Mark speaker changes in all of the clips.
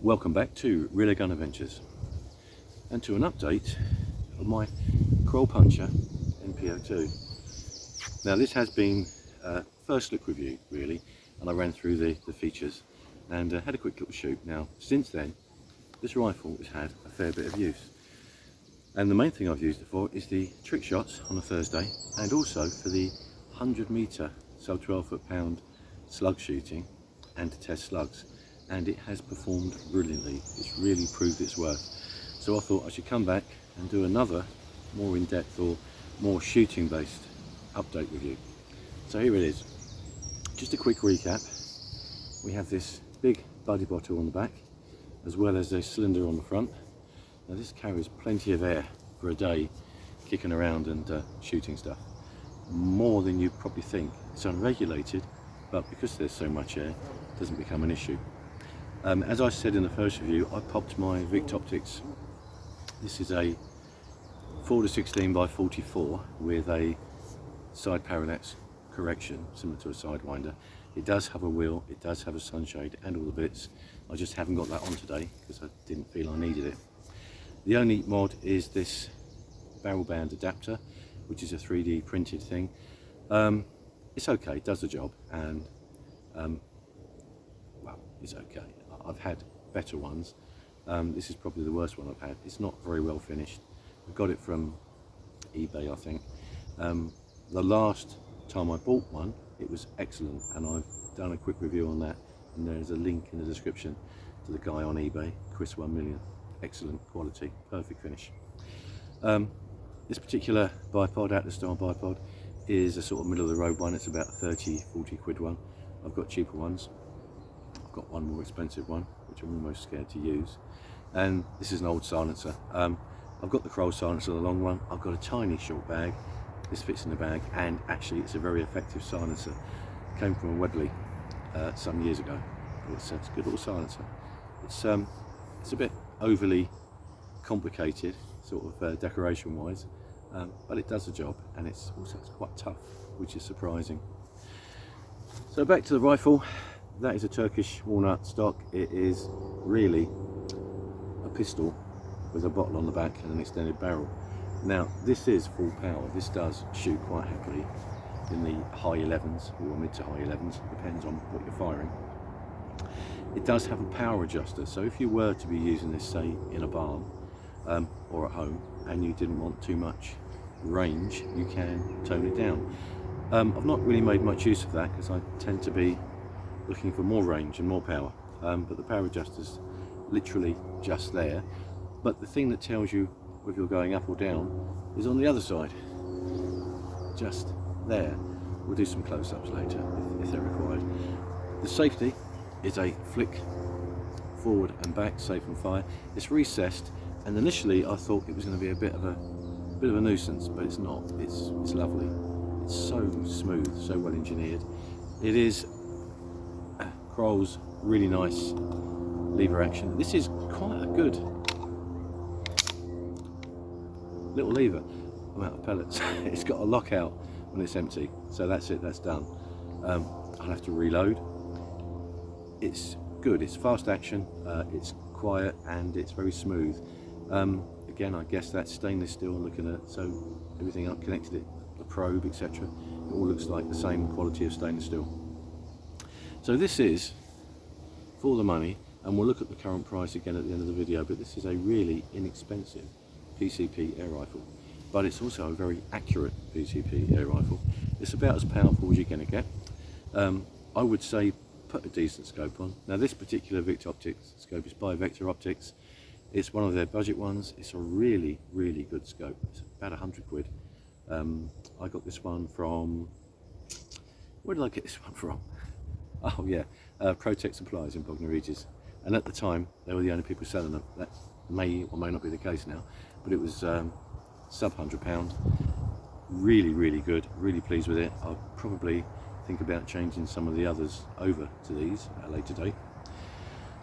Speaker 1: Welcome back to Real Gun Adventures and to an update of my Kral Puncher np-02. Now this has been first look review really, and I ran through the features and had a quick little shoot. Now since then this rifle has had a fair bit of use, and the main thing I've used it for is the trick shots on a Thursday, and also for the 100-metre sub 12 foot-pound slug shooting and to test slugs. And it has performed brilliantly. It's really proved its worth. So I thought I should come back and do another more in-depth or more shooting based update review. So here it is. Just a quick recap. We have this big buddy bottle on the back as well as a cylinder on the front. Now this carries plenty of air for a day kicking around and shooting stuff. More than you probably think. It's unregulated, but because there's so much air, it doesn't become an issue. As I said in the first review, I popped my Victoptics. This is a 4-16 by 44 with a side parallax correction, similar to a Sidewinder. It does have a wheel, it does have a sunshade and all the bits. I just haven't got that on today because I didn't feel I needed it. The only mod is this barrel band adapter, which is a 3D printed thing. It's okay, it does the job, and well, it's okay. I've had better ones. This is probably the worst one I've had. It's not very well finished. I got it from eBay, I think. The last time I bought one, it was excellent, and I've done a quick review on that, and there's a link in the description to the guy on eBay, Chris 1 million. Excellent quality, perfect finish. This particular bipod, Atlas style bipod, is a sort of middle of the road one. It's about 30-40 quid one. I've got cheaper ones. I've got one more expensive one, which I'm almost scared to use. And this is an old silencer. I've got the Kral silencer, the long one. I've got a tiny short bag. This fits in the bag, and actually it's a very effective silencer. It came from a Webley some years ago. It's a good little silencer. It's a bit overly complicated, sort of decoration wise, but it does the job, and it's quite tough, which is surprising. So back to the rifle. That is a Turkish walnut stock. It is really a pistol with a bottle on the back and an extended barrel. Now this is full power. This does shoot quite happily in the high 11s or mid to high 11s, depends on what you're firing. It does have a power adjuster, so if you were to be using this, say in a barn or at home, and you didn't want too much range, you can tone it down. I've not really made much use of that because I tend to be looking for more range and more power, but the power adjuster's literally just there. But the thing that tells you if you're going up or down is on the other side, just there. We'll do some close-ups later if they're required. The safety is a flick forward and back, safe and fire. It's recessed, and initially I thought it was going to be a bit of a nuisance, but it's not. It's lovely. It's so smooth, so well engineered. It is Kral's really nice lever action. This is quite a good little lever. I'm out of pellets. It's got a lockout when it's empty, so that's it, that's done. I'll have to reload. It's good, it's fast action, it's quiet, and it's very smooth. Again, I guess that's stainless steel I'm looking at, so everything I've connected it, the probe, etc., it all looks like the same quality of stainless steel. So this is for the money, and we'll look at the current price again at the end of the video, but this is a really inexpensive Pcp Air Rifle, but it's also a very accurate Pcp Air Rifle. It's about as powerful as you're going to get. I would say put a decent scope on. Now this particular Victoptics scope is by Victoptics. It's one of their budget ones. It's a really good scope. It's about 100 quid. I got this one from, where did I get this one from? Oh yeah, Protect Supplies in Bognor Regis, and at the time they were the only people selling them. That may or may not be the case now, but it was sub £100. Really good, really pleased with it. I'll probably think about changing some of the others over to these at a later date.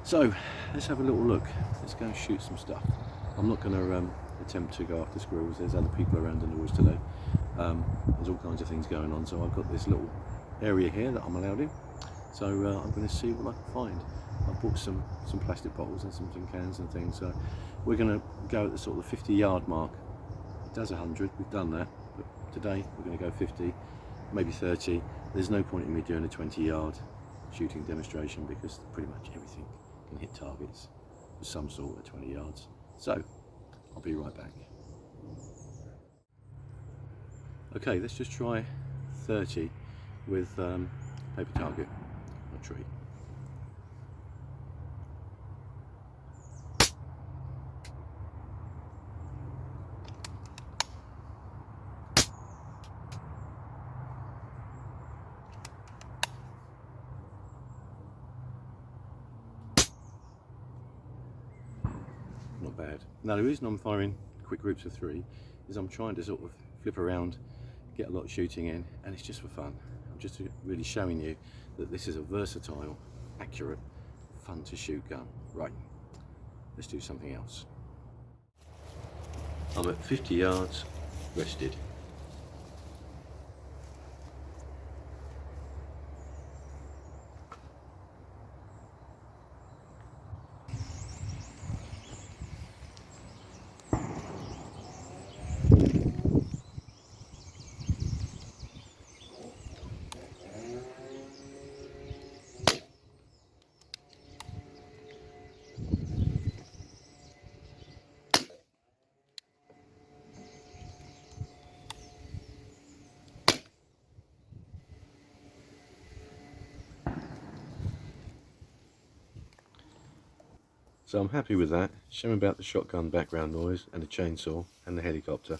Speaker 1: So let's have a little look. Let's go and shoot some stuff. I'm not going to attempt to go after squirrels. There's other people around in the woods today. There's all kinds of things going on, so I've got this little area here that I'm allowed in. So I'm going to see what I can find. I've bought some plastic bottles and some tin cans and things. So we're going to go at the sort of 50-yard mark. It does 100, we've done that, but today we're going to go 50, maybe 30. There's no point in me doing a 20-yard shooting demonstration because pretty much everything can hit targets of some sort at 20 yards. So I'll be right back. Okay, let's just try 30 with paper target on a tree. Not bad. Now the reason I'm firing quick groups of 3 is I'm trying to sort of flip around, get a lot of shooting in, and it's just for fun. I'm just really showing you that this is a versatile, accurate, fun to shoot gun. Right, let's do something else. I'm at 50 yards, rested. So I'm happy with that. Shame about the shotgun background noise and the chainsaw and the helicopter.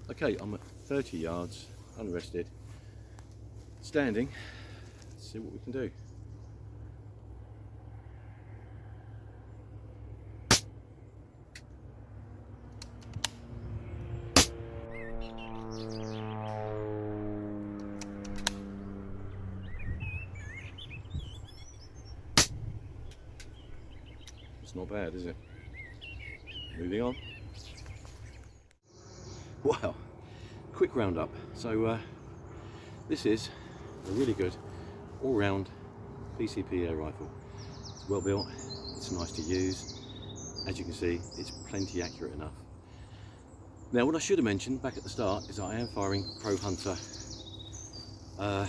Speaker 1: Okay, I'm at 30 yards, unrested, standing. Let's see what we can do. It's not bad, is it? Moving on. Wow, quick roundup. So this is a really good all-round Pcp Air Rifle. It's well built, it's nice to use. As you can see, it's plenty accurate enough. Now what I should have mentioned back at the start is that I am firing Pro Hunter, I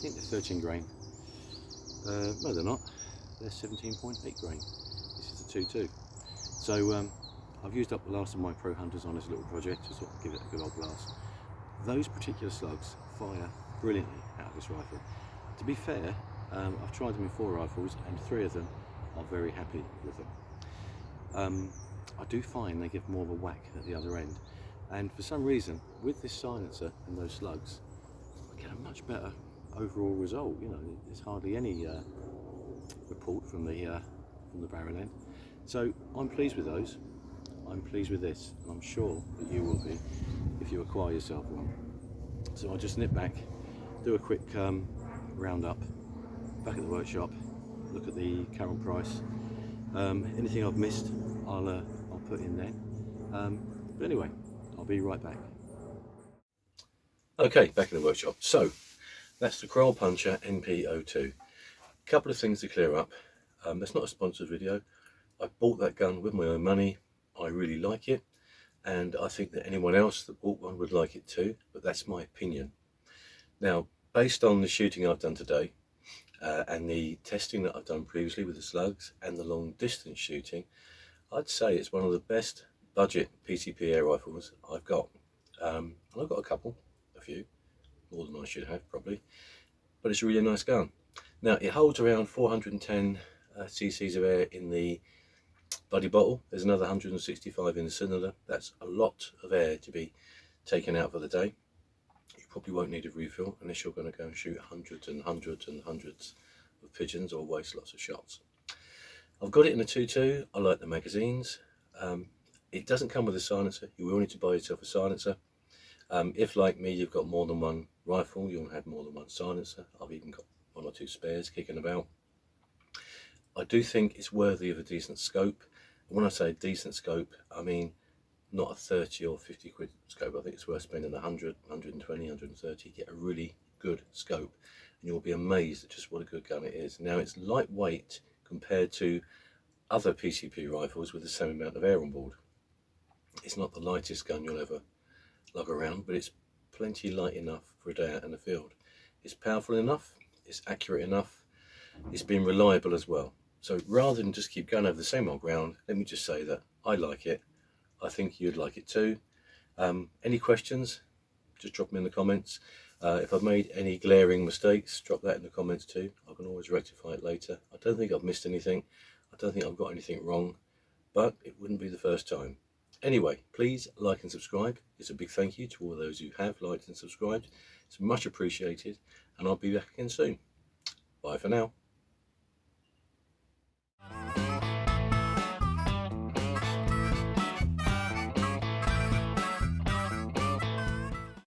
Speaker 1: think they're 13 grain. No they're not, they're 17.8 grain. This is a 2.2. So I've used up the last of my Pro Hunters on this little project to sort of give it a good old blast. Those particular slugs fire brilliantly out of this rifle. To be fair, I've tried them in 4 rifles and 3 of them are very happy with them. I do find they give more of a whack at the other end, and for some reason with this silencer and those slugs I get a much better overall result. You know, there's hardly any report from the barrel end. So I'm pleased with those. I'm pleased with this, and I'm sure that you will be if you acquire yourself one. So I'll just nip back, do a quick roundup, back at the workshop, look at the current price. Anything I've missed, I'll put in there. But anyway, I'll be right back. Okay, back in the workshop. So that's the Kral Puncher np-02. A couple of things to clear up. That's not a sponsored video. I bought that gun with my own money. I really like it, and I think that anyone else that bought one would like it too, but that's my opinion. Now, based on the shooting I've done today and the testing that I've done previously with the slugs and the long distance shooting, I'd say it's one of the best budget PCP air rifles I've got. And I've got a few, more than I should have probably, but it's a really nice gun. Now it holds around 410 cc's of air in the buddy bottle. There's another 165 in the cylinder. That's a lot of air to be taken out for the day. You probably won't need a refill unless you're going to go and shoot hundreds and hundreds and hundreds of pigeons or waste lots of shots. I've got it in a 2.2. I like the magazines. It doesn't come with a silencer. You will need to buy yourself a silencer. If like me you've got more than one rifle, you'll have more than one silencer. I've even got 1 or 2 spares kicking about. I do think it's worthy of a decent scope. And when I say decent scope, I mean not a 30 or 50 quid scope. I think it's worth spending 100, 120, 130, get a really good scope, and you'll be amazed at just what a good gun it is. Now, it's lightweight compared to other PCP rifles with the same amount of air on board. It's not the lightest gun you'll ever lug around, but it's plenty light enough for a day out in the field. It's powerful enough, it's accurate enough, it's been reliable as well. So rather than just keep going over the same old ground, let me just say that I like it. I think you'd like it too. Any questions, just drop them in the comments. If I've made any glaring mistakes, drop that in the comments too. I can always rectify it later. I don't think I've missed anything. I don't think I've got anything wrong, but it wouldn't be the first time. Anyway, please like and subscribe. It's a big thank you to all those who have liked and subscribed. It's much appreciated, and I'll be back again soon. Bye for now.